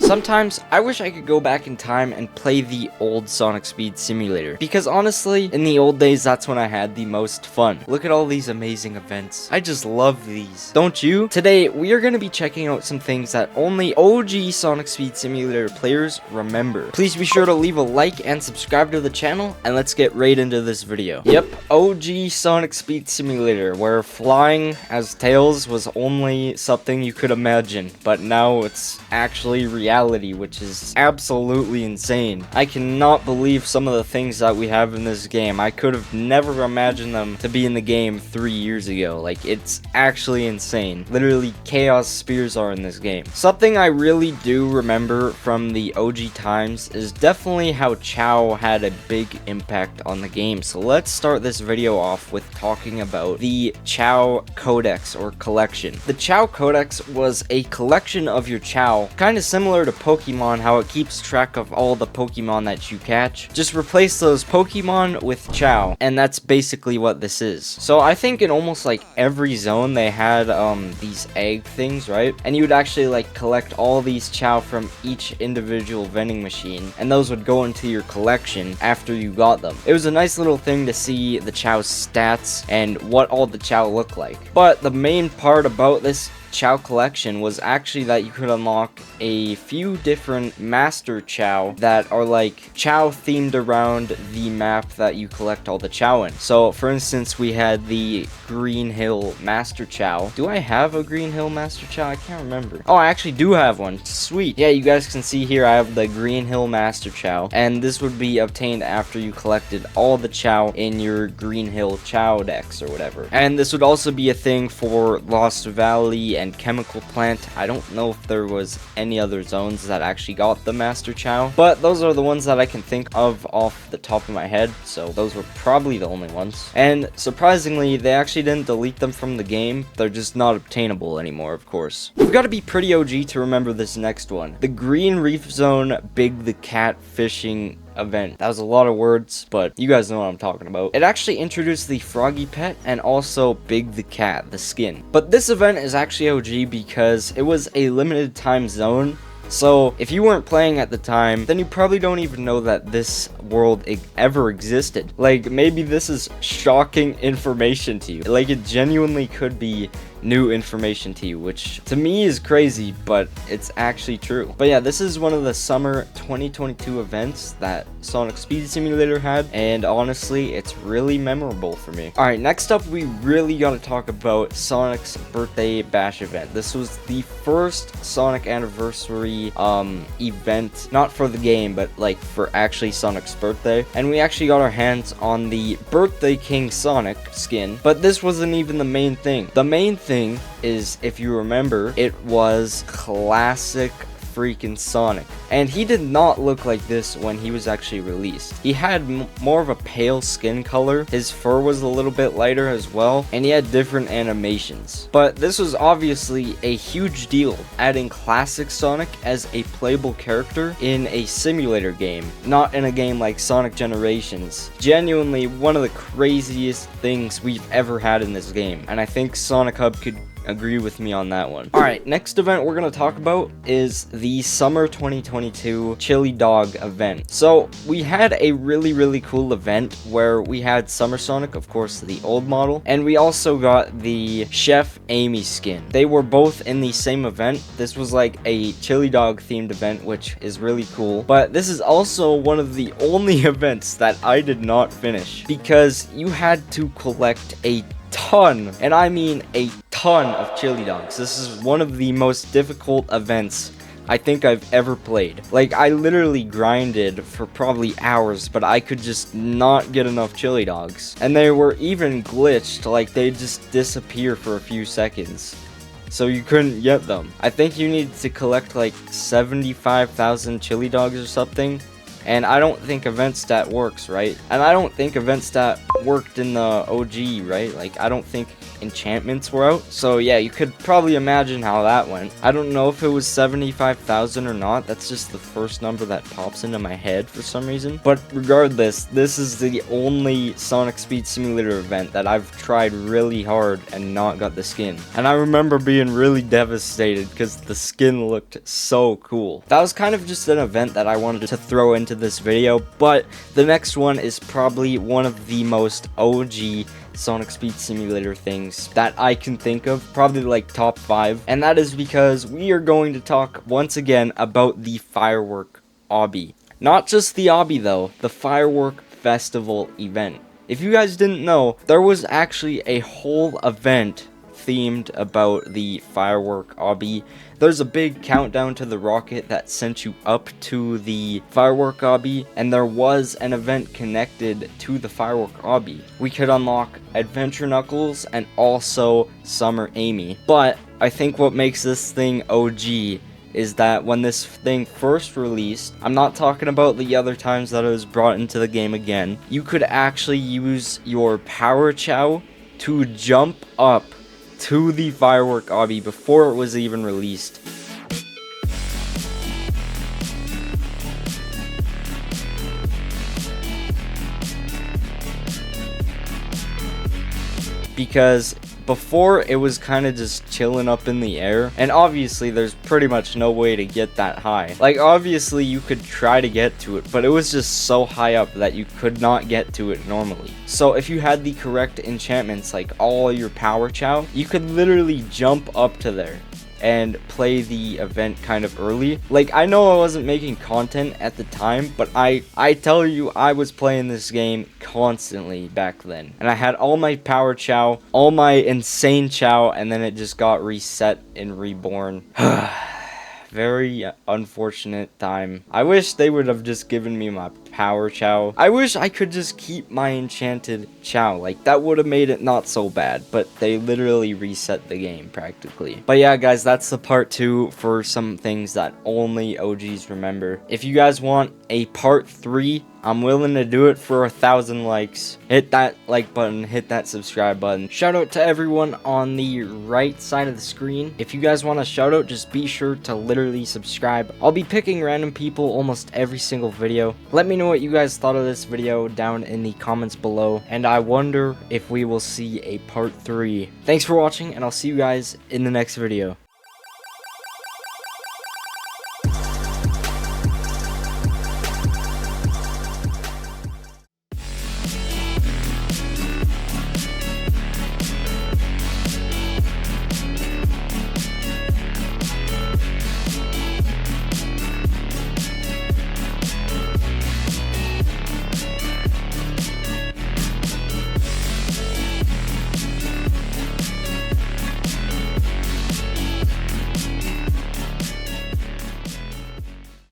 Sometimes I wish I could go back in time and play the old Sonic Speed Simulator, because honestly, in the old days, that's when I had the most fun. Look at all these amazing events. I just love these. Don't you? Today, we are going to be checking out some things that only OG Sonic Speed Simulator players remember. Please be sure to leave a like and subscribe to the channel, and let's get right into this video. Yep, OG Sonic Speed Simulator, where flying as Tails was only something you could imagine, but now it's actually reality, which is absolutely insane. I cannot believe some of the things that we have in this game. I could have never imagined them to be in the game 3 years ago. Like, it's actually insane. Literally, chaos spears are in this game. Something I really do remember from the OG times is definitely how Chow had a big impact on the game. So let's start this video off with talking about the Chow Codex or collection. The Chow Codex was a collection of your Chow, kind of similar to Pokemon, how it keeps track of all the Pokemon that you catch. Just replace those Pokemon with Chow, and that's basically what this is. So I think in almost like every zone they had these egg things, right? And you would actually like collect all these Chow from each individual vending machine, and those would go into your collection after you got them. It was a nice little thing to see the Chow's stats and what all the Chow look like. But the main part about this Chow collection was actually that you could unlock a few different master Chow that are like Chow themed around the map that you collect all the Chow in. So for instance, we had the Green Hill Master Chow. Do I have a Green Hill Master Chow? I can't remember. Oh, I actually do have one. Sweet. Yeah, you guys can see here I have the Green Hill Master Chow, and this would be obtained after you collected all the Chow in your Green Hill Chow Dex or whatever. And this would also be a thing for Lost Valley and Chemical Plant. I don't know if there was any other zones that actually got the Master Chow, but those are the ones that I can think of off the top of my head, so those were probably the only ones. And surprisingly, they actually didn't delete them from the game. They're just not obtainable anymore, of course. We've got to be pretty OG to remember this next one. The Green Reef Zone Big the Cat Fishing event. That was a lot of words, but you guys know what I'm talking about. It actually introduced the Froggy Pet and also Big the Cat, the skin. But this event is actually OG because it was a limited time zone. So if you weren't playing at the time, then you probably don't even know that this world ever existed. Like, maybe this is shocking information to you. Like, it genuinely could be new information to you, which to me is crazy, but it's actually true. But yeah, this is one of the summer 2022 events that Sonic Speed Simulator had, and honestly, it's really memorable for me. Alright, next up, we really gotta talk about Sonic's Birthday Bash event. This was the first Sonic Anniversary event, not for the game, but like for actually Sonic's birthday, and we actually got our hands on the Birthday King Sonic skin, but this wasn't even the main thing. The main thing is, if you remember, it was classic freaking Sonic, and he did not look like this when he was actually released. He had more of a pale skin color, his fur was a little bit lighter as well, and he had different animations. But this was obviously a huge deal, adding classic Sonic as a playable character in a simulator game, not in a game like Sonic Generations. Genuinely one of the craziest things we've ever had in this game, and I think Sonic Hub could agree with me on that one. Alright, next event we're going to talk about is the Summer 2022 Chili Dog event. So we had a really cool event where we had Summer Sonic, of course the old model, and we also got the Chef Amy skin. They were both in the same event. This was like a Chili Dog themed event, which is really cool, but this is also one of the only events that I did not finish, because you had to collect a ton, and I mean a ton of chili dogs. This is one of the most difficult events I think I've ever played. Like, I literally grinded for probably hours, but I could just not get enough chili dogs. And they were even glitched, like they just disappear for a few seconds, so you couldn't get them. I think you need to collect like 75,000 chili dogs or something. And I don't think event stat works, right? And I don't think event stat worked in the OG, right? Like, I don't think enchantments were out. So yeah, you could probably imagine how that went. I don't know if it was 75,000 or not. That's just the first number that pops into my head for some reason. But regardless, this is the only Sonic Speed Simulator event that I've tried really hard and not got the skin. And I remember being really devastated because the skin looked so cool. That was kind of just an event that I wanted to throw into this video, but the next one is probably one of the most OG Sonic Speed Simulator things that I can think of, probably like top 5, and that is because we are going to talk once again about the firework obby. Not just the obby though, the firework festival event. If you guys didn't know, there was actually a whole event themed about the firework obby. There's a big countdown to the rocket that sent you up to the firework obby, and there was an event connected to the firework obby. We could unlock Adventure Knuckles and also Summer Amy. But I think what makes this thing OG is that when this thing first released, I'm not talking about the other times that it was brought into the game again, you could actually use your power chow to jump up to the firework obby before it was even released. Because before it was kind of just chilling up in the air, and obviously there's pretty much no way to get that high. Like obviously you could try to get to it, but it was just so high up that you could not get to it normally. So if you had the correct enchantments, like all your power chow, you could literally jump up to there and play the event kind of early. Like, I know I wasn't making content at the time, but I tell you, I was playing this game constantly back then. And I had all my power chow, all my insane chow, and then it just got reset and reborn. Very unfortunate time. I wish they would have just given me my power chow. I wish I could just keep my enchanted chow. Like, that would have made it not so bad, but they literally reset the game practically. But yeah, guys, that's the part 2 for some things that only OGs remember. If you guys want a part 3, I'm willing to do it for 1,000 likes. Hit that like button, hit that subscribe button. Shout out to everyone on the right side of the screen. If you guys want a shout out, just be sure to literally subscribe. I'll be picking random people almost every single video. Let me know what you guys thought of this video down in the comments below, and I wonder if we will see a part 3. Thanks for watching, and I'll see you guys in the next video.